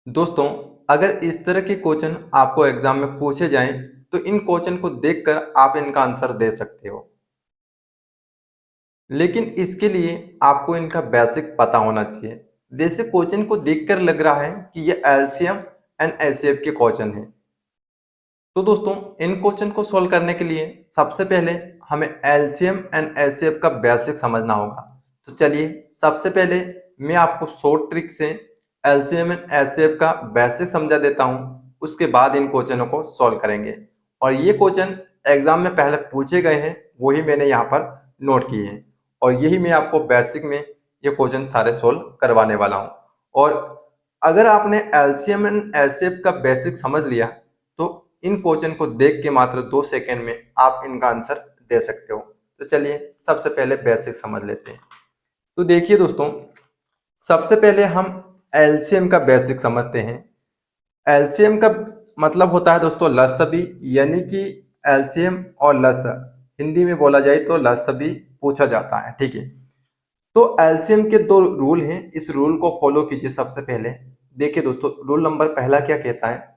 दोस्तों, अगर इस तरह के क्वेश्चन आपको एग्जाम में पूछे जाएं तो इन क्वेश्चन को देखकर आप इनका आंसर दे सकते हो। लेकिन इसके लिए आपको इनका बेसिक पता होना चाहिए। वैसे क्वेश्चन को देखकर लग रहा है कि ये एलसीएम एंड एचसीएफ के क्वेश्चन हैं। तो दोस्तों, इन क्वेश्चन को सॉल्व करने के लिए सबसे पहले हमें एलसीएम एंड एचसीएफ का बेसिक समझना होगा। तो चलिए, सबसे पहले मैं आपको शॉर्ट ट्रिक से एलसीएम एंड एचसीएफ का बेसिक समझा देता हूं। उसके बाद इन क्वेश्चनों को सॉल्व करेंगे। और ये क्वेश्चन एग्जाम में पहले पूछे गए हैं, वही मैंने यहाँ पर नोट किए हैं। और यही मैं आपको बेसिक में ये क्वेश्चन सारे सॉल्व करवाने वाला हूँ। और अगर आपने एलसीएम एंड एचसीएफ का बेसिक समझ लिया तो इन क्वेश्चन को देख के मात्र 2 सेकंड में आप इनका आंसर दे सकते हो। तो चलिए, सबसे पहले बेसिक समझ लेते हैं। तो देखिए दोस्तों, सबसे पहले हम एलसीएम का बेसिक समझते हैं। एलसीएम का मतलब होता है दोस्तों लसबी, यानी कि एलसीएम और लस हिंदी में बोला जाए तो लसबी पूछा जाता है। ठीक है, तो एलसीएम के दो रूल हैं, इस रूल को फॉलो कीजिए। सबसे पहले देखिए दोस्तों, रूल नंबर पहला क्या कहता है।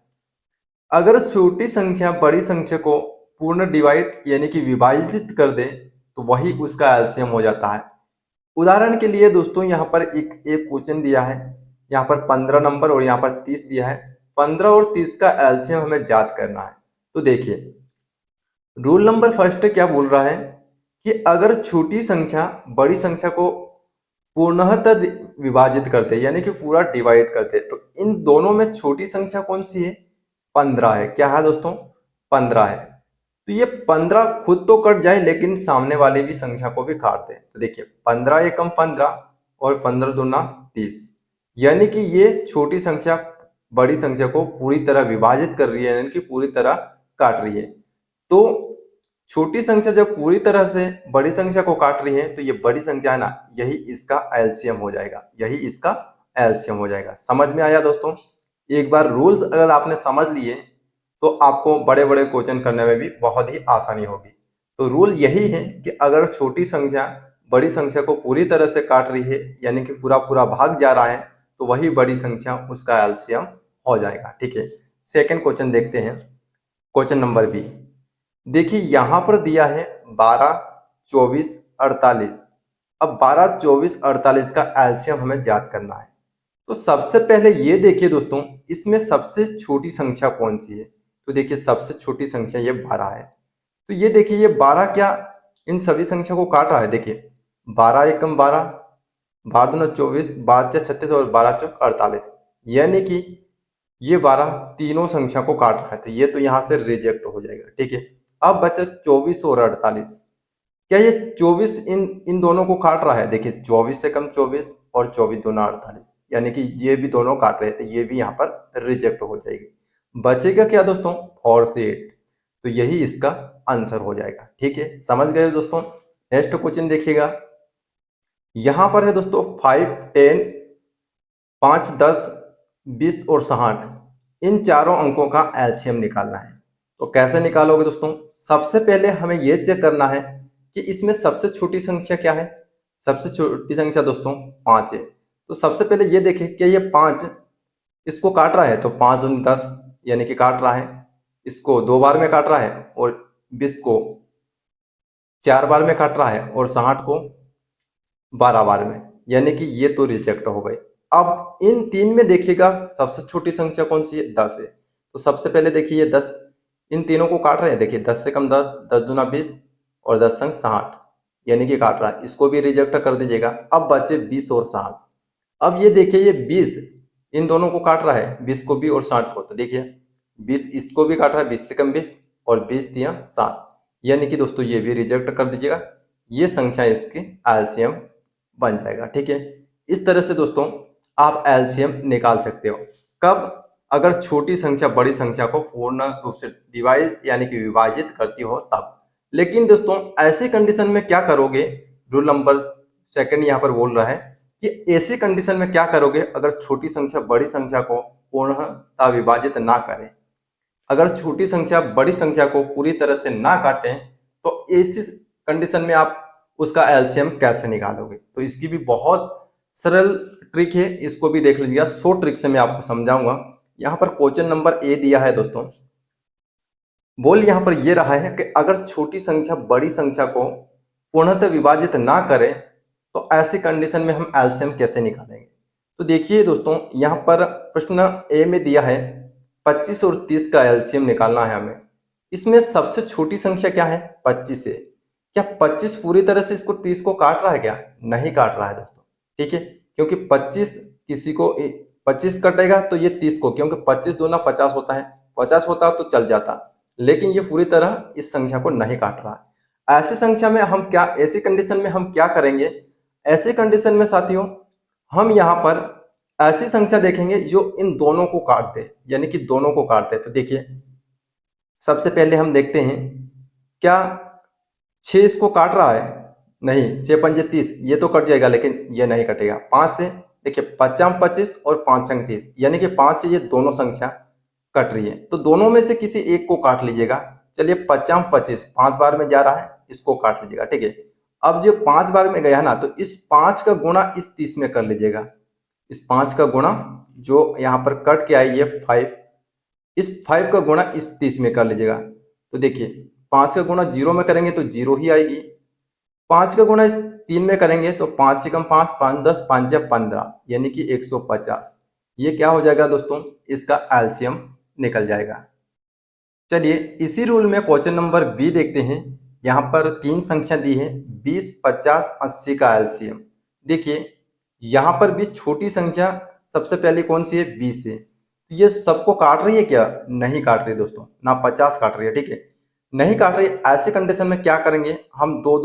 अगर छोटी संख्या बड़ी संख्या को पूर्ण डिवाइड यानी कि विभाजित कर दे तो वही उसका एलसीएम हो जाता है। उदाहरण के लिए दोस्तों, यहाँ पर एक क्वेश्चन दिया है, यहाँ पर 15 नंबर और यहाँ पर 30 दिया है। 15 और 30 का एलसीएम हमें ज्ञात करना है। तो देखिए, रूल नंबर फर्स्ट क्या बोल रहा है कि अगर छोटी संख्या बड़ी संख्या को पूर्णतः विभाजित करते यानी कि पूरा डिवाइड करते, तो इन दोनों में छोटी संख्या कौन सी है? 15 है। क्या है दोस्तों? 15 है। तो ये 15 खुद तो कट जाए लेकिन सामने वाली भी संख्या को भी काट दे। तो देखिए, 15 एकम 15 और 15 दूना 30, यानी कि ये छोटी संख्या बड़ी संख्या को पूरी तरह विभाजित कर रही है, यानी कि पूरी तरह काट रही है। तो छोटी संख्या जब पूरी तरह से बड़ी संख्या को काट रही है तो ये बड़ी संख्या है ना, यही इसका एलसीएम हो जाएगा, यही इसका एलसीएम हो जाएगा। समझ में आया दोस्तों? एक बार रूल्स अगर आपने समझ लिए तो आपको बड़े बड़े क्वेश्चन करने में भी बहुत ही आसानी होगी। तो रूल यही है कि अगर छोटी संख्या बड़ी संख्या को पूरी तरह से काट रही है, यानी कि पूरा पूरा भाग जा रहा है, तो वही बड़ी संख्या उसका एलसीएम हो जाएगा। ठीक है, सेकेंड क्वेश्चन देखते हैं। क्वेश्चन नंबर बी, देखिए यहां पर दिया है 12, 24, 48। अब 12, 24, 48 का एलसीएम हमें ज्ञात करना है। तो सबसे पहले ये देखिए दोस्तों, इसमें सबसे छोटी संख्या कौन सी है? तो देखिए, सबसे छोटी संख्या ये 12 है। तो ये देखिए, ये 12 क्या इन सभी संख्या को काट रहा है? देखिए, 12 एकम 12, 12 दूना 24, 12 छः 36 और 12 चौक 48, यानी कि ये 12 तीनों संख्या को काट रहा है। तो ये तो यहाँ से रिजेक्ट हो जाएगा। ठीक है, अब बचा 24 और 48। क्या ये 24 इन इन दोनों को काट रहा है? देखिए, 24 से कम 24 और 24 दूना 48, यानी कि ये भी दोनों काट रहे थे, ये भी यहाँ पर रिजेक्ट हो जाएगी। बचेगा क्या दोस्तों? 4 से 8। तो यही इसका आंसर हो जाएगा। ठीक है, समझ गए दोस्तों? नेक्स्ट क्वेश्चन देखिएगा। यहां पर है दोस्तों 5, 10, 5, 10, 20 और 60, इन चारों अंकों का एलसीएम निकालना है। तो कैसे निकालोगे दोस्तों? सबसे पहले हमें यह चेक करना है कि इसमें सबसे छोटी संख्या क्या है। सबसे छोटी संख्या दोस्तों 5 है। तो सबसे पहले ये देखें कि ये 5 इसको काट रहा है, तो 5 दूनी 10, यानी कि काट रहा है। इसको 2 बार में काट रहा है और 20 को 4 बार में काट रहा है और 60 को 12 बार में, यानी कि ये तो रिजेक्ट हो गए। अब इन तीन में देखिएगा सबसे छोटी संख्या कौन सी है? 10 है। तो सबसे पहले देखिए, ये 10 इन तीनों को काट रहे हैं। देखिए, 10 से कम 10, 10 दूना 20 और 10 संग 60, यानी कि काट रहा है। इसको भी रिजेक्ट कर दीजिएगा। अब बचे 20 और 60। अब ये देखिए, ये 20 इन दोनों को काट रहा है, 20 को भी और 60 को। तो देखिए, 20 इसको भी काट रहा है, 20 से कम 20 और 20 दिया 60, यानी कि दोस्तों ये भी रिजेक्ट कर दीजिएगा। ये संख्या इसकी एलसीएम बन जाएगा। ठीक है, इस तरह से दोस्तों आप एलसीएम निकाल सकते हो। कब? अगर छोटी संख्या बड़ी संख्या को पूर्ण रूप से डिवाइड यानी कि विभाजित करती हो तब। लेकिन दोस्तों, ऐसे कंडीशन में क्या करोगे? रूल नंबर सेकंड यहाँ पर बोल रहा है कि ऐसी कंडीशन में क्या करोगे अगर छोटी संख्या बड़ी संख्या को पूर्णतः विभाजित ना करे। अगर छोटी संख्या बड़ी संख्या को पूरी तरह से ना काटें तो ऐसी कंडीशन में आप उसका एलसीएम कैसे निकालोगे? तो इसकी भी बहुत सरल ट्रिक है, इसको भी देख लीजिएगा। 100 ट्रिक से मैं आपको समझाऊंगा। यहाँ पर क्वेश्चन नंबर ए दिया है दोस्तों। बोल यहाँ पर ये रहा है कि अगर छोटी संख्या बड़ी संख्या को पूर्णतः विभाजित ना करे तो ऐसी कंडीशन में हम एलसीएम कैसे निकालेंगे। तो देखिए दोस्तों, यहाँ पर प्रश्न ए में दिया है 25 और 30 का एलसीएम निकालना है हमें। इसमें सबसे छोटी संख्या क्या है? 25 है। क्या 25 पूरी तरह से इसको 30 को काट रहा है क्या? नहीं काट रहा है दोस्तों, ठीक है। क्योंकि 25 किसी को 25 कटेगा तो ये 30 को, क्योंकि 25 दूना 50 होता है, 50 होता तो चल जाता, लेकिन ये पूरी तरह इस संख्या को नहीं काट रहा है। ऐसी संख्या में हम क्या, ऐसी कंडीशन में हम क्या करेंगे? ऐसी कंडीशन में साथियों हम यहाँ पर ऐसी संख्या देखेंगे जो इन दोनों को काट दे, यानी कि दोनों को काट दे। तो देखिए सबसे पहले हम देखते हैं, क्या 6 इसको काट रहा है? नहीं, 6 पंजे 30, ये तो कट जाएगा लेकिन ये नहीं कटेगा। 5 से देखिए 5 25 और 5 छंग 30, यानी कि 5 से ये दोनों संख्या कट रही है, तो दोनों में से किसी एक को काट लीजिएगा। चलिए 50 25 5 बार में जा रहा है, इसको काट लीजिएगा, ठीक है। अब जो 5 बार में गया ना, तो इस 5 का गुणा इस 30 में कर लीजिएगा। इस 5 का गुणा जो यहाँ पर कट के आई है 5, इस 5 का गुणा इस 30 में कर लीजिएगा। तो देखिए 5 का गुणा 0 में करेंगे तो 0 ही आएगी। 5 का गुणा इस 3 में करेंगे तो 5 से कम 5, 5 10, 5 या 15, यानी कि 150। ये क्या हो जाएगा दोस्तों? इसका एलसीएम निकल जाएगा। चलिए इसी रूल में क्वेश्चन नंबर बी देखते हैं। यहाँ पर 3 संख्या दी है, 20 50 80 का एलसीएम। देखिए यहाँ पर भी छोटी संख्या सबसे पहले कौन सी है? 20 है। तो ये सबको काट रही है क्या? नहीं काट रही दोस्तों, ना 50 काट रही है, ठीक है, नहीं काट रही। ऐसे कंडीशन में क्या करेंगे? हम दो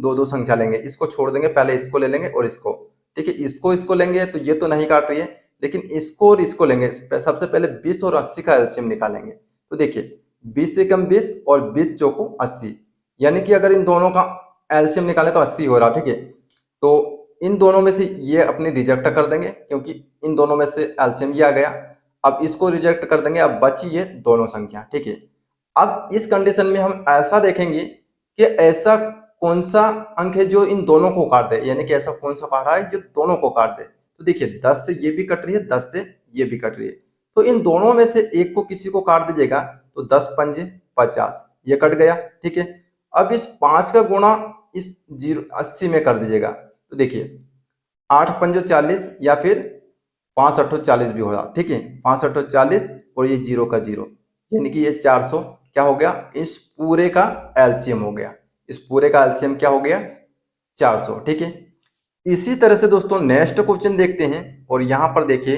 दो संख्या लेंगे, इसको छोड़ देंगे, पहले इसको ले लेंगे और इसको, ठीक है। इसको लेंगे तो ये तो नहीं काट रही है, लेकिन इसको और इसको लेंगे। सबसे पहले 20 और 80 का एलसीएम निकालेंगे। तो देखिए 20 से कम 20 और 20 चौको 80, यानी कि अगर इन दोनों का एलसीएम निकाले तो 80 हो रहा, ठीक है। तो इन दोनों में से ये अपनी रिजेक्ट कर देंगे, क्योंकि इन दोनों में से एलसीएम ये आ गया। अब इसको रिजेक्ट कर देंगे, अब बची ये दोनों संख्या, ठीक है। अब इस कंडीशन में हम ऐसा देखेंगे कि ऐसा कौन सा अंक है जो इन दोनों को काट दे, यानी कि ऐसा कौन सा पहाड़ा है जो दोनों को काट दे। तो देखिए 10 से ये भी कट रही है, 10 से ये भी कट रही है, तो इन दोनों में से एक को किसी को काट दीजिएगा। तो 10 पंजे 50, ये कट गया, ठीक है। अब इस 5 का गुणा इस 80 में कर दीजिएगा। तो देखिए 8 पंजो 40, या फिर 5 अट्ठो 40 भी हो रहा, ठीक है। 5 अट्ठो 40 और ये 0 का 0, यानी कि ये 400 क्या हो गया? इस पूरे का एलसीएम हो गया। इस पूरे का एलसीएम क्या हो गया? 400, ठीक है। इसी तरह से दोस्तों नेक्स्ट क्वेश्चन देखते हैं, और यहां पर देखिए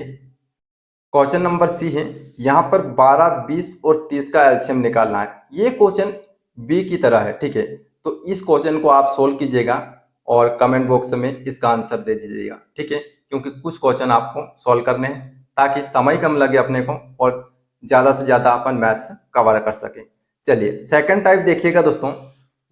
क्वेश्चन नंबर सी है। यहां पर 12 20 और 30 का एलसीएम निकालना है। ये क्वेश्चन बी की तरह है, ठीक है। तो इस क्वेश्चन को आप सोल्व कीजिएगा और कमेंट बॉक्स में इसका आंसर दे दीजिएगा, ठीक है। क्योंकि कुछ क्वेश्चन आपको सोल्व करने हैं ताकि समय कम लगे अपने को और ज्यादा से ज्यादा अपन मैथ्स कवर कर सके। चलिए सेकंड टाइप देखिएगा दोस्तों।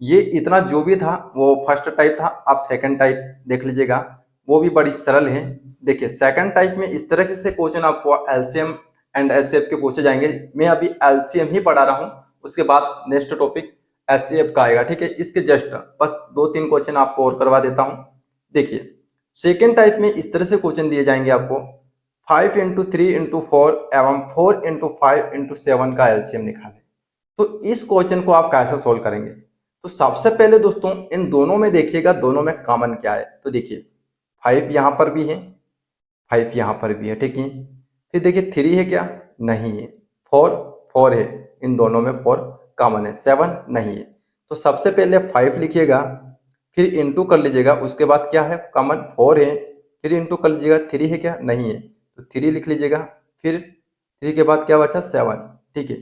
ये इतना जो भी था वो फर्स्ट टाइप था, अब सेकंड टाइप देख लीजिएगा, वो भी बड़ी सरल है। देखिए सेकंड टाइप में इस तरह से क्वेश्चन आपको एलसीएम एंड एचसीएफ के पूछे जाएंगे। मैं अभी एलसीएम ही पढ़ा रहा हूँ, उसके बाद नेक्स्ट टॉपिक एचसीएफ का आएगा, ठीक है। इसके जस्ट बस 2-3 क्वेश्चन आपको और करवा देता हूँ। देखिए सेकेंड टाइप में इस तरह से क्वेश्चन दिए जाएंगे आपको, 5 इंटू 3 इंटू 4 एवं 4 इंटू 5 इंटू 7 का एलसीएम निकालें। तो इस क्वेश्चन को आप कैसे सोल्व करेंगे? तो सबसे पहले दोस्तों इन दोनों में देखिएगा, दोनों में कॉमन क्या है। तो देखिए 5 यहाँ पर भी है, 5 यहाँ पर भी है, ठीक है। फिर देखिए 3 है क्या? नहीं है। 4 है, इन दोनों में 4 कॉमन है, 7 नहीं है। तो सबसे पहले 5 लिखिएगा, फिर इंटू कर लीजिएगा, उसके बाद क्या है? कॉमन 4 है, फिर इंटू कर लीजिएगा, 3 है क्या? नहीं है, तो 3 लिख लीजिएगा, फिर 3 के बाद क्या बचा? 7, ठीक है।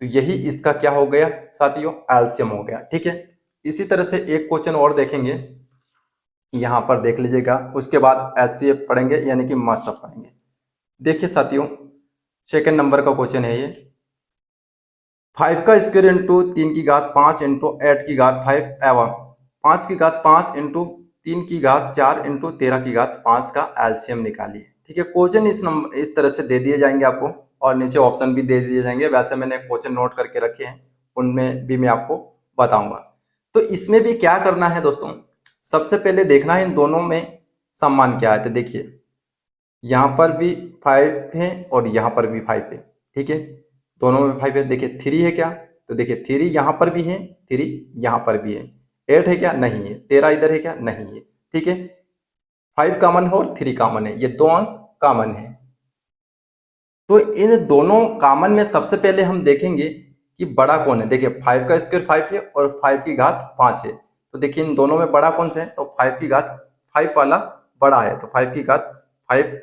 तो यही इसका क्या हो गया साथियों? एलसीएम हो गया, ठीक है। इसी तरह से एक क्वेश्चन और देखेंगे, यहां पर देख लीजिएगा, उसके बाद एचसीएफ पढ़ेंगे, यानी कि मास्टर पढ़ेंगे। देखिए साथियों सेकंड नंबर का क्वेश्चन है ये, 5 का स्क्वायर इंटू 3 की घात 5 इंटू 8 की घात 5 एवं 5 की घात 5 इंटू 3 की घात 4 इंटू 13 की घात 5 का एलसीएम निकालिए, ठीक है। क्वेश्चन इस तरह से दे दिए जाएंगे आपको, और नीचे ऑप्शन भी दे दिए जाएंगे। वैसे मैंने क्वेश्चन नोट करके रखे हैं, उनमें भी मैं आपको बताऊंगा। तो इसमें भी क्या करना है दोस्तों? सबसे पहले देखना है इन दोनों में सम्मान क्या है, तो देखिए यहाँ पर भी 5 है और यहाँ पर भी 5 है, ठीक है, दोनों में 5 है। देखिए 3 है क्या, तो देखिए 3 यहाँ पर भी है, 3 यहाँ पर भी है। 8 है क्या, नहीं है। 13 इधर है क्या, नहीं है, ठीक है। 5 कॉमन है और 3 कॉमन है, ये दो अंक कॉमन है। तो इन दोनों कॉमन में सबसे पहले हम देखेंगे कि बड़ा कौन है। देखिए 5 का स्क्वायर 5 है और 5 की घात 5 है, तो देखिए इन दोनों में बड़ा कौन सा है, तो 5 की घात 5 वाला बड़ा है, तो 5 की घात 5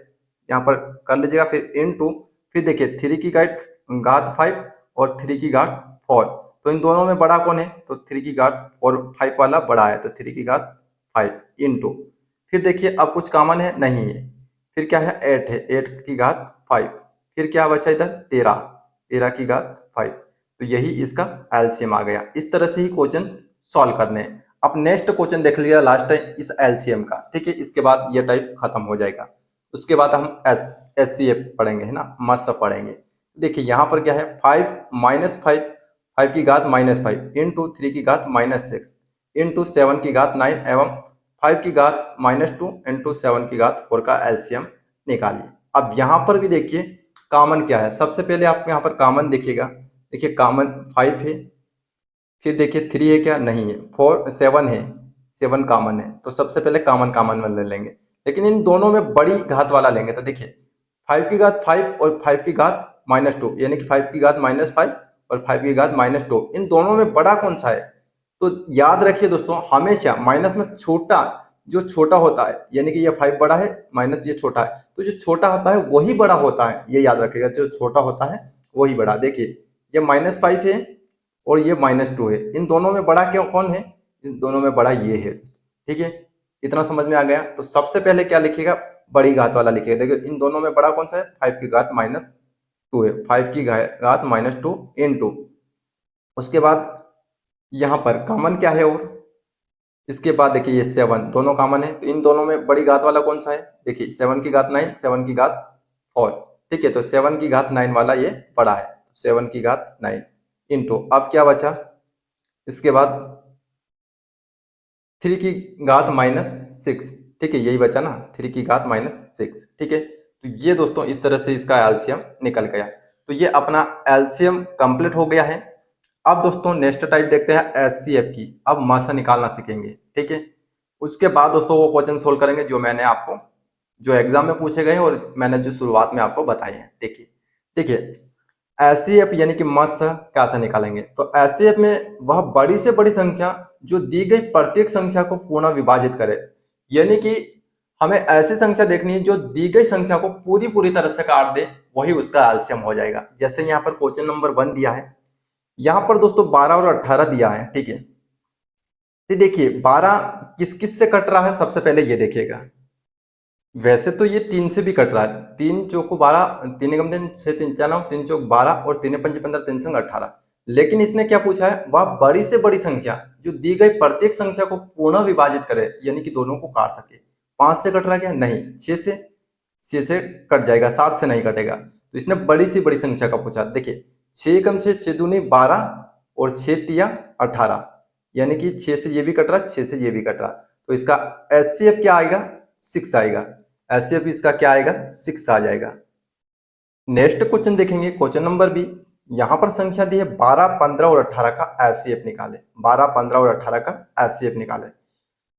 यहाँ पर कर लीजिएगा, फिर इनटू, फिर देखिए 3 की घात 5 और 3 की घात 4, तो इन दोनों में बड़ा कौन है, तो 3 की घात 4 5 वाला बड़ा है, तो 3 की घात 5 इनटू, फिर देखिए अब कुछ कॉमन है, नहीं है, फिर क्या है 8 है, 8 की घात 5, फिर क्या बचा इधर 13, 13 की घात 5, तो यही इसका एलसीएम आ गया। इस तरह से ही क्वेश्चन सॉल्व करने हैं। अब नेक्स्ट क्वेश्चन देख लिया लास्ट टाइम इस एलसीएम का, ठीक है, इसके बाद ये टाइप खत्म हो जाएगा। उसके बाद हम एससीएफ पढ़ेंगे, है ना, मस्त पढ़ेंगे। देखिए यहाँ पर क्या है 5 माइनस 5, 5 की घात माइनस 5 इंटू 3 की घात माइनस 6 इंटू 7 की घात 9 एवं 5 की घात -2 इंटू 7 की घात 4 का एलसीएम निकालिए। अब यहाँ पर भी देखिए कॉमन क्या है, सबसे पहले आप यहाँ पर कॉमन देखिएगा। देखिए कॉमन 5 है, फिर देखिए 3 है क्या, नहीं है, 4 7 है, 7 कॉमन है, तो सबसे पहले कॉमन कॉमन में ले लेंगे, लेकिन इन दोनों में बड़ी घात वाला लेंगे। तो देखिए 5 की घात 5 और 5 की घात -2, यानी कि 5 की घात -5 और 5 की घात -2, इन दोनों में बड़ा कौन सा है। तो याद रखिए दोस्तों, हमेशा माइनस में छोटा जो छोटा होता है, यानी कि ये 5 बड़ा है माइनस ये छोटा है, तो जो छोटा होता है वही बड़ा होता है, ये याद रखिएगा, जो छोटा होता है वही बड़ा। देखिए ये -5 है और ये -2 है, इन दोनों में बड़ा क्या कौन है, इन दोनों में बड़ा ये है, ठीक है, इतना समझ में आ गया। तो सबसे पहले क्या लिखिएगा, बड़ी घात वाला लिखिएगा। देखिए इन दोनों में बड़ा कौन सा है, 5 की घात -2 है, 5 की घात -2 इंटू, उसके बाद यहाँ पर कॉमन क्या है, और इसके बाद देखिए ये 7 दोनों कॉमन है, तो इन दोनों में बड़ी घात वाला कौन सा है, देखिए 7 की घात 9, 7 की घात 4, ठीक है, तो 7 की घात 9 वाला ये बड़ा है, 7 की घात 9 इंटू, अब क्या बचा, इसके बाद 3 की घात -6, ठीक है, यही बचा ना, 3 की घात -6, ठीक है। तो ये दोस्तों इस तरह से इसका एलसीएम निकल गया। तो ये अपना एलसीएम कंप्लीट हो गया है। अब दोस्तों नेक्स्ट टाइप देखते हैं एचसीएफ की। अब मासा निकालना सीखेंगे, ठीक है। उसके बाद दोस्तों वो क्वेश्चन सोल्व करेंगे जो मैंने आपको जो एग्जाम में पूछे गए और मैंने जो शुरुआत में आपको बताए हैं। देखिए देखिए एचसीएफ यानी कि मास कैसे निकालेंगे। तो एचसीएफ में वह बड़ी से बड़ी संख्या जो दी गई प्रत्येक संख्या को पूर्ण विभाजित करे, यानी कि हमें ऐसी संख्या देखनी है जो दी गई संख्या को पूरी पूरी तरह से काट दे, वही उसका एलसीएम हो जाएगा। जैसे यहाँ पर क्वेश्चन नंबर 1 दिया है, यहाँ पर दोस्तों 12 और 18 दिया है, ठीक है। तो देखिए 12 किस किस से कट रहा है, सबसे पहले ये देखिएगा। वैसे तो ये 3 से भी कट रहा है, 3 चौको 12, 3 एकम 3 6 3 4 9, 3 चौक 12 और 3 पंजे 15, 3 संग 18। लेकिन इसने क्या पूछा है, वह बड़ी से बड़ी संख्या जो दी गई प्रत्येक संख्या को पूर्ण विभाजित करे, यानी कि दोनों को काट सके। 5 से कट रहा क्या, नहीं, 6 से कट जाएगा, 7 से नहीं कटेगा। तो इसने बड़ी से बड़ी संख्या का पूछा। देखिए 6 कम 6, 6 दूनी 12 और 6 तिया 18, यानी कि 6 से ये भी कट रहा, 6 से ये भी कट रहा। तो इसका एचसीएफ क्या आएगा, 6 आएगा। एचसीएफ इसका क्या आएगा, 6 आ जाएगा। नेक्स्ट क्वेश्चन देखेंगे, क्वेश्चन नंबर बी। यहाँ पर संख्या दी है 12, 15 और 18 का एचसीएफ निकाले। 12, 15 और 18 का एचसीएफ निकाले।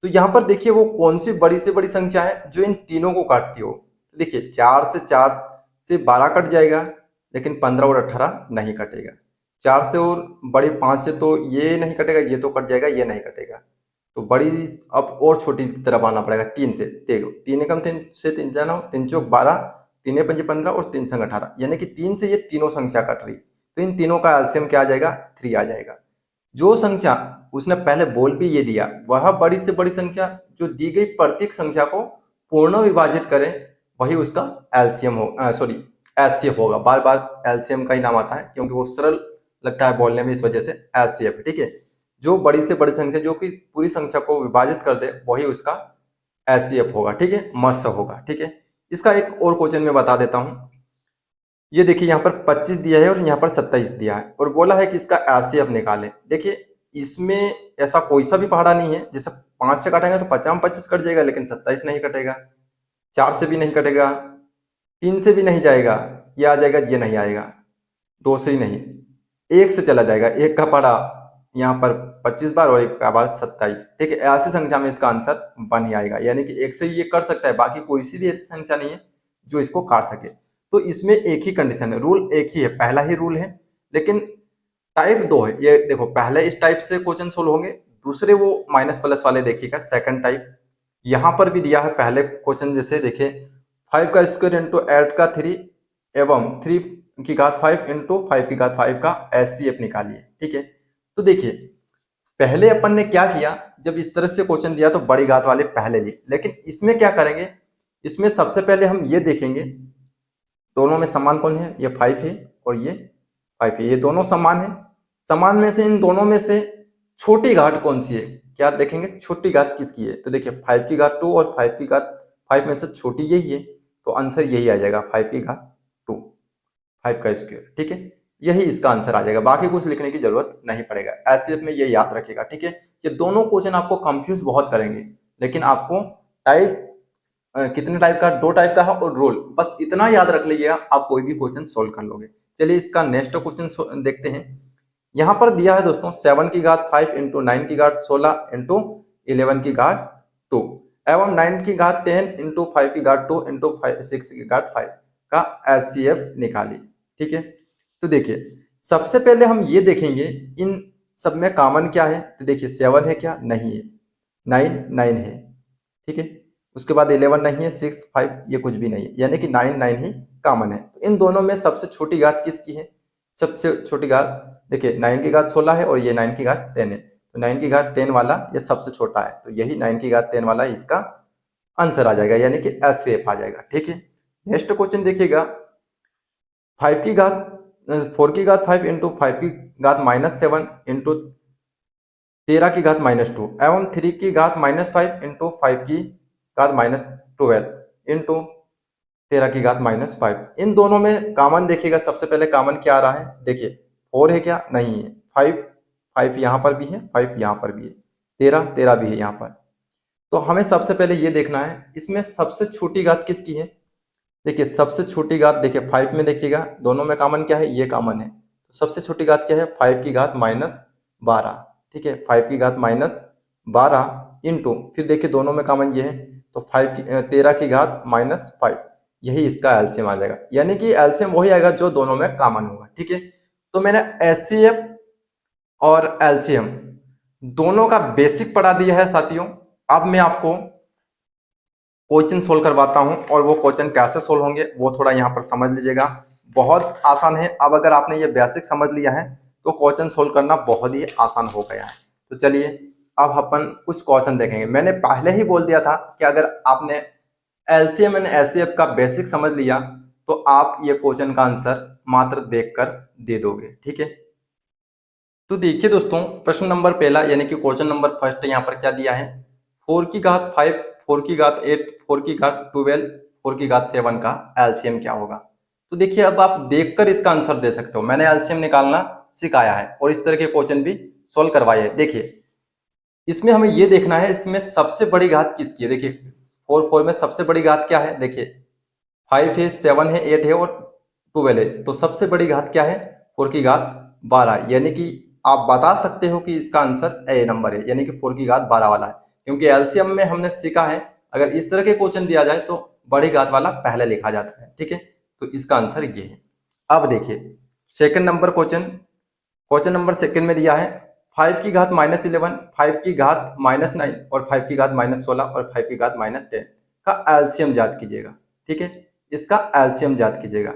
तो यहाँ पर देखिए वो कौन सी बड़ी से बड़ी संख्या है जो इन तीनों को काटती हो। तो देखिए 4 से 12 कट जाएगा, लेकिन 15 और 18 नहीं कटेगा। 4 से और बड़ी 5 से तो ये नहीं कटेगा, ये तो कट जाएगा, ये नहीं कटेगा। तो बड़ी अब और छोटी की तरफ आना पड़ेगा, 3 से। देखो 3 एकम 3 से 3 जाना, 3 चौक 12, 3 पंजे 15 और 3 संग 18, यानी कि 3 से ये तीनों संख्या कट रही। तो इन तीनों का एलसीएम क्या आ जाएगा, 3 आ जाएगा। जो संख्या उसने पहले बोल भी ये दिया, वह बड़ी से बड़ी संख्या जो दी गई प्रत्येक संख्या को पूर्ण विभाजित करे, वही उसका एलसीएम हो, सॉरी एचसीएफ होगा। बार बार एलसीएम का ही नाम आता है क्योंकि वो सरल लगता है बोलने में, इस वजह से एचसीएफ, ठीक है। जो बड़ी से बड़ी संख्या जो कि पूरी संख्या को विभाजित कर दे, वही उसका एचसीएफ होगा, ठीक है, मत्स्य होगा, ठीक है। इसका एक और क्वेश्चन में बता देता हूं। ये देखिए यहाँ पर 25 दिया है और यहाँ पर 27 दिया है और बोला है कि इसका एचसीएफ निकालें। देखिए इसमें ऐसा कोई सा भी पहाड़ा नहीं है, जैसे 5 से काटेंगे तो 50 में 25 कट जाएगा, लेकिन 27 नहीं कटेगा। 4 से भी नहीं कटेगा, 3 से भी नहीं जाएगा, ये आ जाएगा, ये नहीं आएगा। 2 से ही नहीं, 1 से चला जाएगा, 1 का पड़ा यहाँ पर 25 बार और 1 का बार 27। ठीक है, ऐसी संख्या में इसका आंसर 1 ही आएगा, यानी कि 1 से ये कर सकता है, बाकी कोई सी भी ऐसी संख्या नहीं है जो इसको काट सके। तो इसमें एक ही कंडीशन है, रूल एक ही है, पहला ही रूल है, लेकिन टाइप 2 है। ये देखो, पहले इस टाइप से क्वेश्चन सोल्व होंगे, दूसरे वो माइनस प्लस वाले देखिएगा, सेकंड टाइप। यहाँ पर भी दिया है पहले क्वेश्चन, जैसे देखिए 5 का स्क्वायर इंटू 8 का 3 एवं 3 की घात 5 इंटू 5 की घात 5 का एचसीएफ निकालिए। ठीक है, तो देखिए पहले अपन ने क्या किया, जब इस तरह से क्वेश्चन दिया तो बड़ी घात वाले पहले लिए, लेकिन इसमें क्या करेंगे, इसमें सबसे पहले हम ये देखेंगे दोनों में समान कौन है, ये 5 है और ये 5 है, ये दोनों समान है। समान में से इन दोनों में से छोटी घात कौन सी है, क्या देखेंगे, छोटी घात किसकी है, तो देखिए 5 की घात 2 और 5 की घात 5 में से छोटी यही है, तो आंसर यही आ जाएगा, 5 की घात 2, 5 का स्क्वायर। ठीक है, यही इसका आंसर आ जाएगा, बाकी कुछ लिखने की जरूरत नहीं पड़ेगा। एचसीएफ में ये याद रखिएगा। ठीक है, ये दोनों क्वेश्चन आपको कंफ्यूज बहुत करेंगे, लेकिन आपको टाइप कितने टाइप का, 2 टाइप का है और रूल, बस इतना याद रख लीजिएगा, आप कोई भी क्वेश्चन सोल्व कर लोगे। चलिए इसका नेक्स्ट क्वेश्चन देखते हैं। यहाँ पर दिया है दोस्तों 7 की घात 5 इंटू 9 की घात 16 इंटू 11 की घात 2 एवं 9 की घात 10 इंटू 5 की घात 2 इंटू 6 की घात 5 का एचसीएफ निकालिए। ठीक है, तो देखिए सबसे पहले हम ये देखेंगे इन सब में कॉमन क्या है, तो देखिए 7 है क्या, नहीं है, 9 है। ठीक है, उसके बाद 11 नहीं है, 6 5 ये कुछ भी नहीं है, यानी कि 9 ही कॉमन है। तो इन दोनों में सबसे छोटी घात किसकी है, सबसे छोटी घात देखिए 9 की घात 16 है और ये 9 की घात 10 है, तो 9 की घात 10 वाला ये सबसे छोटा है, तो यही 9 की घात 10 वाला इसका आंसर आ जाएगा, यानी कि एचसीएफ आ जाएगा। ठीक है, नेक्स्ट क्वेश्चन देखिएगा 5 की घात 4 की घात 5 इंटू 5 की घात -7 इंटू 13 की घात -2 एवं 3 की घात -5 इंटू 5 की घात -12 इंटू 13 की घात -5। इन दोनों में कॉमन देखिएगा, सबसे पहले कॉमन क्या आ रहा है, देखिए 4 है क्या, नहीं है, 5 यहाँ पर भी है, 5 यहाँ पर भी है, 13 भी है यहाँ पर। तो हमें सबसे पहले ये देखना है इसमें सबसे छोटी घात किसकी है। देखिए सबसे छोटी घात देखिए 5 में देखिएगा, दोनों में कॉमन क्या है, ये कॉमन है, तो सबसे छोटी घात क्या है, 5 की घात -12। ठीक है, 5 की घात -12 इंटू फिर देखिए दोनों में कॉमन ये है, तो 13 की घात -5, यही इसका एलसीएम आ जाएगा, यानी कि एलसीएम वही आएगा जो दोनों में कॉमन होगा। ठीक है, तो मैंने एचसीएफ और एलसीएम दोनों का बेसिक पढ़ा दिया है साथियों। अब मैं आपको क्वेश्चन सोल्व करवाता हूं, और वो क्वेश्चन कैसे सोल्व होंगे वो थोड़ा यहाँ पर समझ लीजिएगा, बहुत आसान है। अब अगर आपने ये बेसिक समझ लिया है तो क्वेश्चन सोल्व करना बहुत ही आसान हो गया है। तो चलिए अब अपन कुछ क्वेश्चन देखेंगे। मैंने पहले ही बोल दिया था कि अगर आपने एलसीएम एंड एचसीएफ का बेसिक समझ लिया तो आप ये क्वेश्चन का आंसर मात्र देखकर दे दोगे। ठीक है, तो देखिए दोस्तों प्रश्न नंबर पहला यानी कि क्वेश्चन नंबर फर्स्ट यहाँ पर क्या दिया है, 4 की घात 5, 4 की घात 8, 4 की घात 12, 4 की घात 7 का एलसीएम क्या होगा। तो देखिए अब आप देखकर इसका आंसर दे सकते हो, मैंने एलसीएम निकालना सिखाया है और इस तरह के क्वेश्चन भी सोल्व करवाए हैं। देखिए इसमें हमें ये देखना है इसमें सबसे बड़ी घात किसकी है। देखिए 4 में सबसे बड़ी घात क्या है, देखिए 5 है, 7 है, 8 है और 12 है, तो सबसे बड़ी घात क्या है, 4 की घात 12, यानी कि आप बता सकते हो कि इसका आंसर ए नंबर है, यानी कि 4 की घात 12 वाला है, क्योंकि एलसीएम में हमने सीखा है अगर इस तरह के क्वेश्चन दिया जाए तो बड़ी घात वाला पहले लिखा जाता है। ठीक है, तो इसका आंसर ये है। अब देखिए second number question number second में दिया है 5 की घात -11, 5 की घात -9 और 5 की घात -16 और 5 की घात -10 का एलसीएम ज्ञात कीजिएगा। ठीक है, इसका एलसीएम ज्ञात कीजिएगा।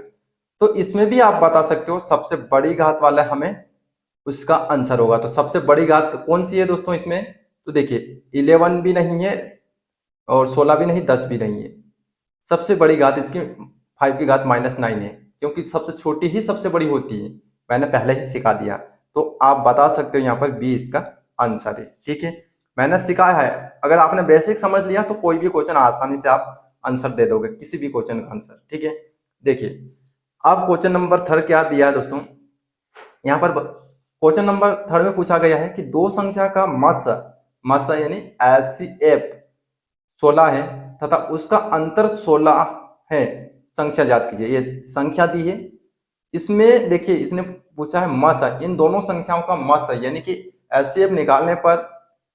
तो इसमें भी आप बता सकते हो सबसे बड़ी घात वाला हमें उसका आंसर होगा। तो सबसे बड़ी घात कौन सी है दोस्तों इसमें, तो देखिए 11 भी नहीं है और 16 भी नहीं, 10 भी नहीं है, सबसे बड़ी घात इसकी 5 की घात -9 है, क्योंकि सबसे छोटी ही सबसे बड़ी होती है, मैंने पहले ही सिखा दिया। तो आप बता सकते हो यहाँ पर बी इसका आंसर है। ठीक है, मैंने सिखाया है, अगर आपने बेसिक समझ लिया तो कोई भी क्वेश्चन आसानी से आप आंसर दे दोगे, किसी भी क्वेश्चन का आंसर। ठीक है, देखिए अब क्वेश्चन नंबर थर्ड क्या दिया है दोस्तों, यहाँ पर क्वेश्चन नंबर थर्ड में पूछा गया है कि दो संख्या का मत्स्य मासा यानी एलसीएफ 16 है तथा उसका अंतर 16 है, संख्या याद कीजिए। ये संख्या दी है, इसमें देखिए इसने पूछा है मासा, इन दोनों संख्याओं का मासा यानी कि एलसीएफ निकालने पर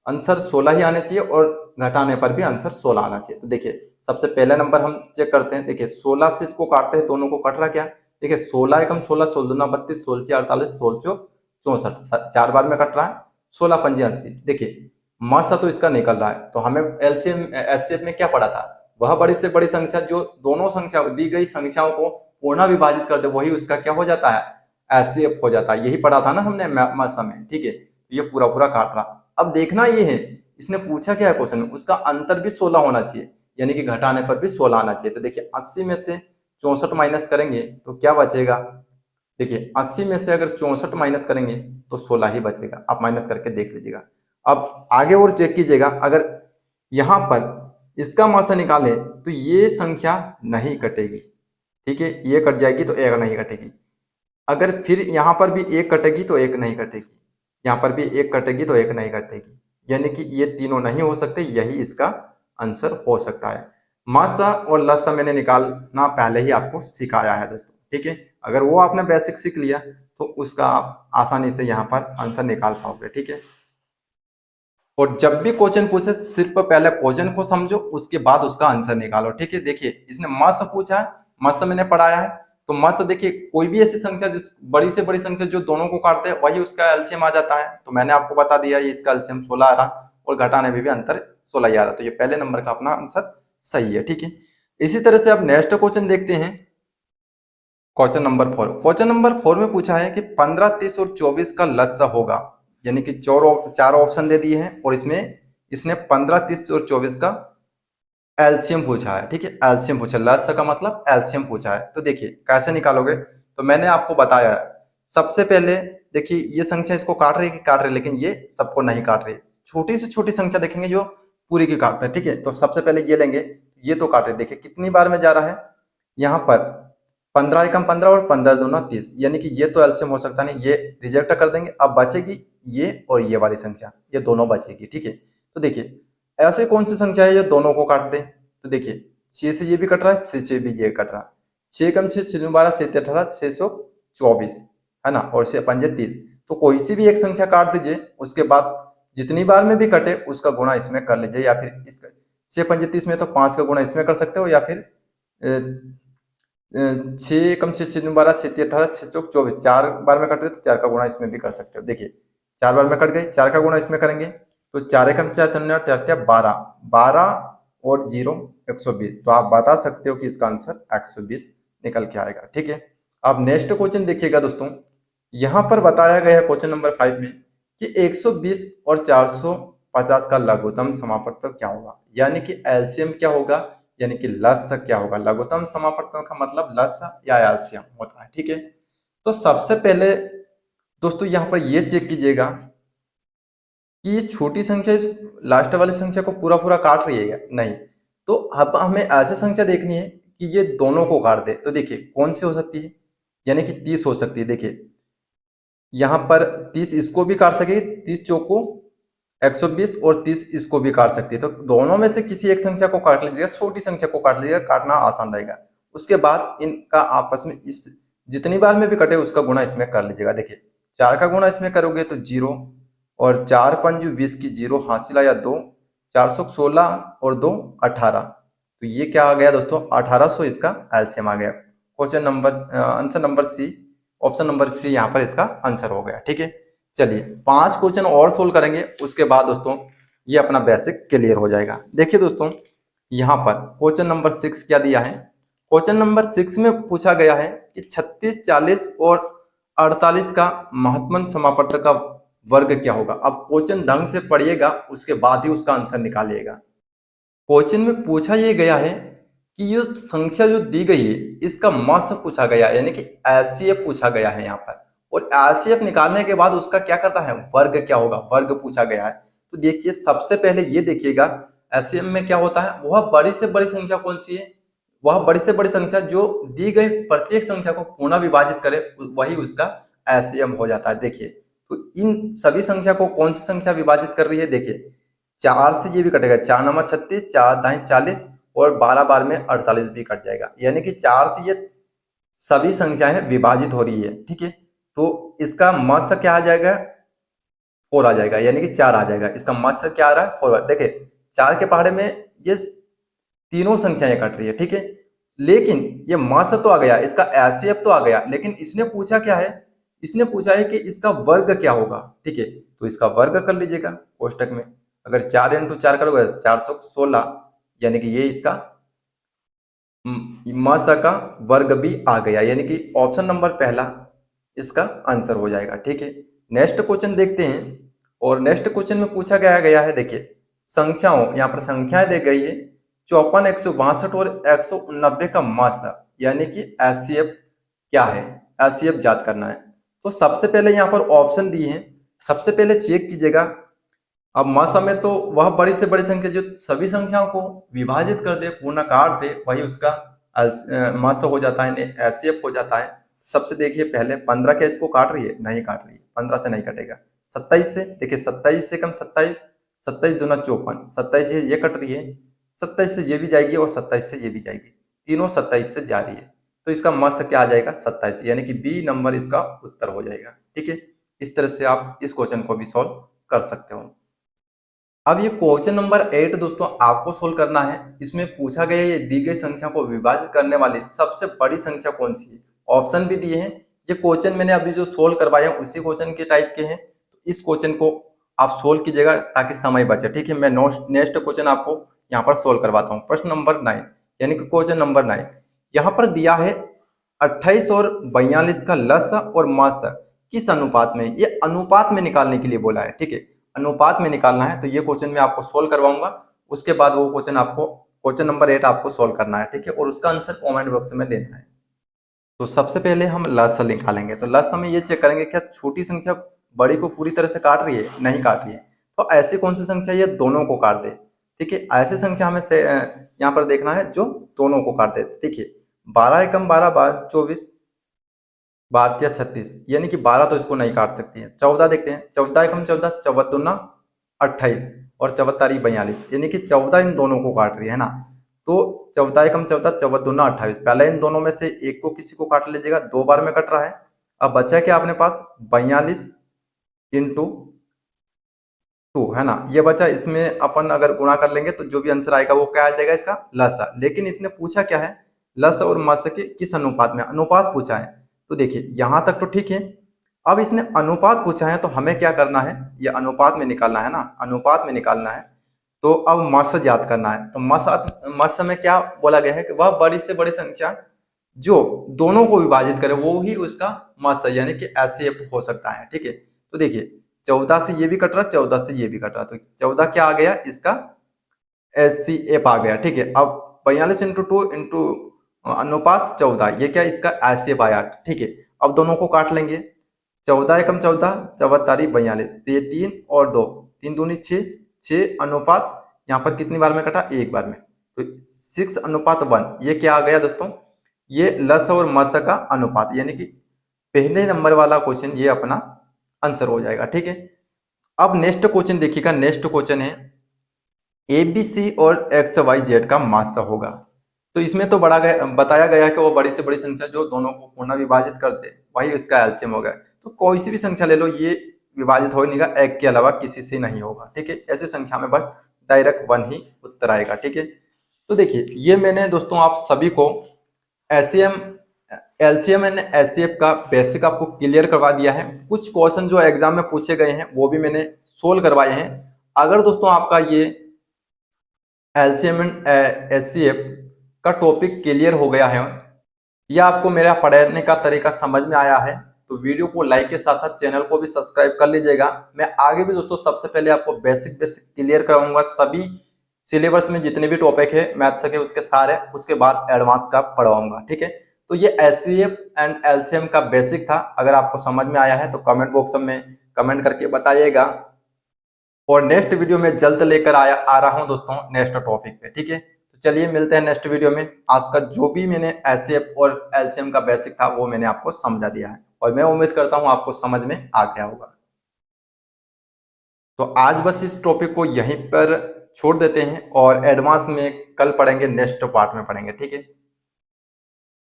आंसर 16 ही आने चाहिए और घटाने पर भी आंसर 16 आना चाहिए। तो देखिए सबसे पहला नंबर हम चेक करते हैं। देखिए 16 से इसको काटते हैं, दोनों को कट रहा क्या, देखिए 16 एकम 16, 16 दूना 32, 16 छह 48, 16 चौक 64, 4 बार में कट रहा है, 16 पंजे 80। देखिए मासा तो इसका निकल रहा है, तो हमें एलसीएम एचसीएफ में क्या पढ़ा था, वह बड़ी से बड़ी संख्या जो दोनों संख्या दी गई संख्याओं को पूर्ण विभाजित कर दे वही उसका क्या हो जाता है, एचसीएफ हो जाता है। यही पढ़ा था ना हमने मासा में, ठीक है। ये पूरा पूरा काट रहा। अब देखना ये है, इसने पूछा क्या है क्वेश्चन में, उसका अंतर भी 16 होना चाहिए, यानी कि घटाने पर भी 16 आना चाहिए। तो देखिए 80 में से 64 माइनस करेंगे तो क्या बचेगा, देखिए 80 में से अगर 64 माइनस करेंगे तो 16 ही बचेगा। आप माइनस करके देख लीजिएगा। अब आगे और चेक कीजिएगा, अगर यहां पर इसका मासा निकाले तो ये संख्या नहीं कटेगी, ठीक है, ये कट जाएगी तो एक नहीं कटेगी। अगर फिर यहां पर भी एक कटेगी तो एक नहीं कटेगी, यहाँ पर भी एक कटेगी तो एक नहीं कटेगी, यानी कि ये तीनों नहीं हो सकते, यही इसका आंसर हो सकता है। मासा और लसा मैंने निकालना पहले ही आपको सिखाया है दोस्तों, ठीक है। अगर वो आपने बेसिक सीख लिया तो उसका आप आसानी से यहाँ पर आंसर निकाल पाओगे, ठीक है। और जब भी क्वेश्चन पूछे सिर्फ पहले क्वेश्चन को समझो, उसके बाद उसका आंसर निकालो, ठीक है। देखिए इसने मास पूछा है, मास मैंने पढ़ाया है, तो मास देखिए कोई भी ऐसी संख्या जिस बड़ी से बड़ी संख्या जो दोनों को काटते हैं वही उसका एलसीएम आ जाता है। तो मैंने आपको बता दिया ये इसका एलसीएम 16 आ रहा और घटाने में भी अंतर 16 ही आ रहा, तो ये पहले नंबर का अपना आंसर सही है, ठीक है। इसी तरह से अब नेक्स्ट क्वेश्चन देखते हैं, क्वेश्चन नंबर 4। क्वेश्चन नंबर 4 में पूछा है कि 15, 30 और 24 का लस्सा होगा, यानी कि चार ऑप्शन दे दिए हैं और इसमें इसने 15, 30 और 24 का एलसीएम पूछा है, ठीक है। एलसीएम पूछा, लस्सा का मतलब एलसीएम पूछा है। तो देखिए कैसे निकालोगे, तो मैंने आपको बताया है। सबसे पहले देखिए ये संख्या इसको काट रही है कि काट रही है, लेकिन ये सबको नहीं काट रही। छोटी से छोटी संख्या देखेंगे जो पूरी की काटते हैं, ठीक है। तो सबसे पहले ये लेंगे, ये तो काटे, देखिए कितनी बार में जा रहा है, यहाँ पर 15 एकम 15 और 15 दूना 30, यानी कि ये तो एलसीएम हो सकता नहीं, ये रिजेक्ट कर देंगे। अब बचेगी ये और ये वाली संख्या, ये दोनों बचेगी, ठीक है। तो देखिए ऐसे कौन सी संख्या है जो दोनों को काट दे, तो देखिए 6 से ये भी कट रहा है, 6 से भी ये कट रहा है, 6 कम 6 6 12 7 18 624 है ना, और 6 पंजे 30। तो कोई सी भी एक संख्या काट दीजिए, उसके बाद जितनी बार में भी कटे उसका गुणा इसमें कर लीजिए, या फिर इसका 6 पंजे 30 में तो 5 का गुणा इसमें कर सकते हो, या फिर 6 कम 6 6 12 6 18 6 24, 4 बार में कट रहे तो 4 का गुणा इसमें भी कर सकते हो। देखिए 4 बार में कट गई, 4 का गुणा इसमें करेंगे तो 4 एकम 4 4 12 12 और 0 120। तो आप बता सकते हो कि इसका आंसर 120 निकल के आएगा, ठीक है। अब नेक्स्ट क्वेश्चन देखिएगा दोस्तों, यहां पर बताया गया है क्वेश्चन नंबर 5 में कि 120 और 450 का लघुत्तम समापवर्तक क्या होगा, यानी कि एलसीएम क्या होगा, यानी कि लस्य क्या होगा। लघुत्तम समापवर्तक का मतलब लस्य या एलसीएम होता है, ठीक है। तो सबसे पहले दोस्तों यहाँ पर ये चेक कीजिएगा कि ये छोटी संख्या इस लास्ट वाली संख्या को पूरा पूरा काट रही है क्या, नहीं। तो अब हमें ऐसी संख्या देखनी है कि ये दोनों को काट दे। तो देखिए कौन सी हो सकती है, यानी कि 30 हो सकती है। देखिए यहाँ पर 30 इसको भी काट सके, 30 चौको 120 और 30 इसको भी काट सकती है। तो दोनों में से किसी एक संख्या को काट लीजिएगा, छोटी संख्या को काट लीजिएगा, काटना आसान रहेगा। उसके बाद इनका आपस में इस जितनी बार में भी कटे उसका गुणा इसमें कर लीजिएगा। देखिए 4 का गुणा इसमें करोगे तो 0, और 4 पंजू 20 की 0 हासिल आया 2, 416 और 2 18। तो ये क्या आ गया दोस्तों, 1800 इसका एलसीएम आ गया। Question number answer number C, option number C यहाँ पर इसका आंसर हो गया, ठीक है। चलिए 5 क्वेश्चन और सोल्व करेंगे, उसके बाद दोस्तों ये अपना बेसिक क्लियर हो जाएगा। देखिए दोस्तों यहाँ पर क्वेश्चन नंबर 6 क्या दिया है, क्वेश्चन नंबर 6 में पूछा गया है कि 36, 40 और 48 का महत्तम समापवर्तक का वर्ग क्या होगा। अब क्वेश्चन ढंग से पढ़िएगा, उसके बाद ही उसका आंसर निकालिएगा। क्वेश्चन में पूछा ये गया है कि ये संख्या जो दी गई है इसका मास पूछा गया है, यानी कि एचसीएफ पूछा गया है यहाँ पर, और एचसीएफ निकालने के बाद उसका क्या करता है, वर्ग क्या होगा, वर्ग पूछा गया है। तो देखिए सबसे पहले ये देखिएगा एचसीएफ में क्या होता है, वह बड़ी से बड़ी संख्या कौन सी है, वह बड़ी से बड़ी संख्या जो दी गई प्रत्येक संख्या को पूर्ण विभाजित करे वही उसका एचसीएफ हो जाता है। देखिए तो इन सभी संख्या को कौन सी संख्या विभाजित कर रही है, देखिए 4 से ये भी कटेगा, 4 नंबर 36, 4 दाएं 40 और 12 बार में 48 भी कट जाएगा, यानी कि 4 से ये सभी संख्याएं विभाजित हो रही है। ठीक है, तो इसका मत्स्य क्या आ जाएगा, 4 आ जाएगा, यानी कि 4 आ जाएगा। इसका मत्स्य क्या आ रहा है, 4। देखिए 4 के पहाड़े में ये तीनों संख्याएं कट रही है। ठीक है, लेकिन ये मत्स्य तो आ गया, इसका एचसीएफ तो आ गया, लेकिन इसने पूछा क्या है, इसने पूछा है कि इसका वर्ग क्या होगा। ठीक है, तो इसका वर्ग कर लीजिएगा कोष्टक में। अगर 4 इंटू 4 करोगे 416, यानी कि ये इसका मत्स्य का वर्ग भी आ गया, यानी कि ऑप्शन नंबर पहला इसका आंसर हो जाएगा। ठीक है, नेक्स्ट क्वेश्चन देखते हैं। और नेक्स्ट क्वेश्चन में पूछा गया है, देखिए संख्याओं, यहाँ पर संख्याएं दी गई है 54, 162 और 190 का मत्स्य, यानी कि एचसीएफ क्या है, एचसीएफ ज्ञात करना है। तो सबसे पहले यहाँ पर ऑप्शन दिए हैं, सबसे पहले चेक कीजिएगा। अब मत्स्य में तो वह बड़ी से बड़ी संख्या जो सभी संख्याओं को विभाजित कर दे, पूर्णाकार दे, वही उसका मत्स्य हो जाता है, एचसीएफ हो जाता है। सबसे देखिए पहले 15 क्या इसको काट रही है, नहीं काट रही है, 15 से नहीं कटेगा। 27 से देखिए, 27 से कम 27, 27 दूना 54, 27 ये कट रही है, 27 से ये भी जाएगी और 27 से ये भी जाएगी, तीनों 27 से जा रही है। तो इसका मत्स्य क्या आ जाएगा, 27, यानी कि बी नंबर इसका उत्तर हो जाएगा। ठीक है, इस तरह से आप इस क्वेश्चन को भी सॉल्व कर सकते हो। अब ये क्वेश्चन नंबर 8 दोस्तों आपको सोल्व करना है। इसमें पूछा गया ये दी गई संख्या को विभाजित करने वाली सबसे बड़ी संख्या कौन सी है। ऑप्शन भी दिए हैं। ये क्वेश्चन मैंने अभी जो सोल्व करवाया उसी क्वेश्चन के टाइप के हैं, तो इस क्वेश्चन को आप सोल्व कीजिएगा ताकि समय बचे। ठीक है, मैं नेक्स्ट क्वेश्चन आपको यहाँ पर सोल्व करवाता हूँ। प्रश्न नंबर 9 यानी कि क्वेश्चन नंबर 9 यहाँ पर दिया है 28 और 42 का लस और मस किस अनुपात में, ये अनुपात में निकालने के लिए बोला है। ठीक है, अनुपात में निकालना है, तो ये क्वेश्चन मैं आपको सोल्व करवाऊंगा। उसके बाद वो क्वेश्चन आपको, क्वेश्चन नंबर 8 आपको सोल्व करना है। ठीक है, और उसका आंसर कमेंट बॉक्स में देना है। तो सबसे पहले हम लस निकालेंगे। तो लस में ये चेक करेंगे क्या छोटी संख्या बड़ी को पूरी तरह से काट रही है, नहीं काट रही है। तो ऐसी कौन सी संख्या ये दोनों को काट दे। ठीक है, ऐसी संख्या हमें से यहाँ पर देखना है जो दोनों को काट दे। देखिए 12 एकम 12 बार 24, 12 36, यानी कि 12 तो इसको नहीं काट सकती है। 14 देखते हैं, 14 एकम 14, 14 दूना 28 और 14 42, यानी कि 14 इन दोनों को काट रही है ना। तो 14 एकम 14, 14 दूना 28, पहले इन दोनों में से एक को किसी को काट लीजिएगा, 2 बार में कट रहा है। अब बचा क्या अपने पास, 42 इंटू 2 है ना, ये बचा। इसमें अपन अगर गुणा कर लेंगे तो जो भी आंसर आएगा वो क्या आ जाएगा, इसका लसा। लेकिन इसने पूछा क्या है, लस और मस के किस अनुपात में, अनुपात पूछा है। तो देखिए यहां तक तो ठीक है। अब इसने अनुपात पूछा है तो हमें क्या करना है, ये अनुपात में निकालना है ना, अनुपात में निकालना है। तो अब मस याद करना है। तो मस में क्या बोला गया है कि वह बड़ी से बड़ी संख्या जो दोनों को विभाजित करे वो ही उसका मस यानी कि एचसीएफ हो सकता है। ठीक है, तो देखिए 14 से ये भी कट रहा, 14 से ये भी कट रहा, तो 14 क्या आ गया, इसका एचसीएफ आ गया। ठीक है, अब 42 इंटू 2 इंटू अनुपात 14, ये क्या इसका एचसीएफ आया। ठीक है, अब दोनों को काट लेंगे। 14 एकम 14, 14 42, तो ये 3 और 2, 3 दूनी 6, 6 अनुपात यहाँ पर कितनी बार में कटा, एक बार में, तो 6 अनुपात 1, ये क्या आ गया दोस्तों, ये लस और मस का अनुपात, यानी कि पहले नंबर वाला क्वेश्चन ये अपना आंसर हो जाएगा। ठीक है, अब नेक्स्ट क्वेश्चन देखिएगा। नेक्स्ट क्वेश्चन है एबीसी और एक्स वाई जेड का मास होगा। तो इसमें तो बताया गया है कि वो बड़ी से बड़ी संख्या जो दोनों को पूर्ण विभाजित कर दे वही उसका एलसीएम होगा। तो कोई सी भी संख्या ले लो, ये विभाजित हो नहीं का, एक के अलावा किसी से नहीं होगा। ठीक है, ऐसी संख्या में बस डायरेक्ट 1 ही उत्तर आएगा। ठीक है, तो देखिए ये मैंने दोस्तों आप सभी को एचसीएम, एलसीएम एंड एचसीएफ का बेसिक आपको क्लियर करवा दिया है। कुछ क्वेश्चन जो एग्जाम में पूछे गए हैं वो भी मैंने सोल्व करवाए हैं। अगर दोस्तों आपका ये एलसीएम एंड एचसीएफ का टॉपिक क्लियर हो गया है या आपको मेरा पढ़ाने का तरीका समझ में आया है तो वीडियो को लाइक के साथ साथ चैनल को भी सब्सक्राइब कर लीजिएगा। मैं आगे भी दोस्तों सबसे पहले आपको बेसिक क्लियर कराऊंगा, सभी सिलेबस में जितने भी टॉपिक है मैथ्स के उसके सारे, उसके बाद एडवांस का पढ़वाऊंगा। ठीक है, तो ये एचसीएफ एंड एलसीएम का बेसिक था। अगर आपको समझ में आया है तो कमेंट बॉक्स में कमेंट करके बताइएगा, और नेक्स्ट वीडियो में जल्द लेकर आ रहा हूं दोस्तों नेक्स्ट टॉपिक पे। ठीक है, तो चलिए मिलते हैं नेक्स्ट वीडियो में। आज का जो भी मैंने एचसीएफ और एलसीएम का बेसिक था वो मैंने आपको समझा दिया है, और मैं उम्मीद करता हूं आपको समझ में आ गया होगा। तो आज बस इस टॉपिक को यहीं पर छोड़ देते हैं और एडवांस में कल पढ़ेंगे, नेक्स्ट पार्ट में पढ़ेंगे, ठीक है।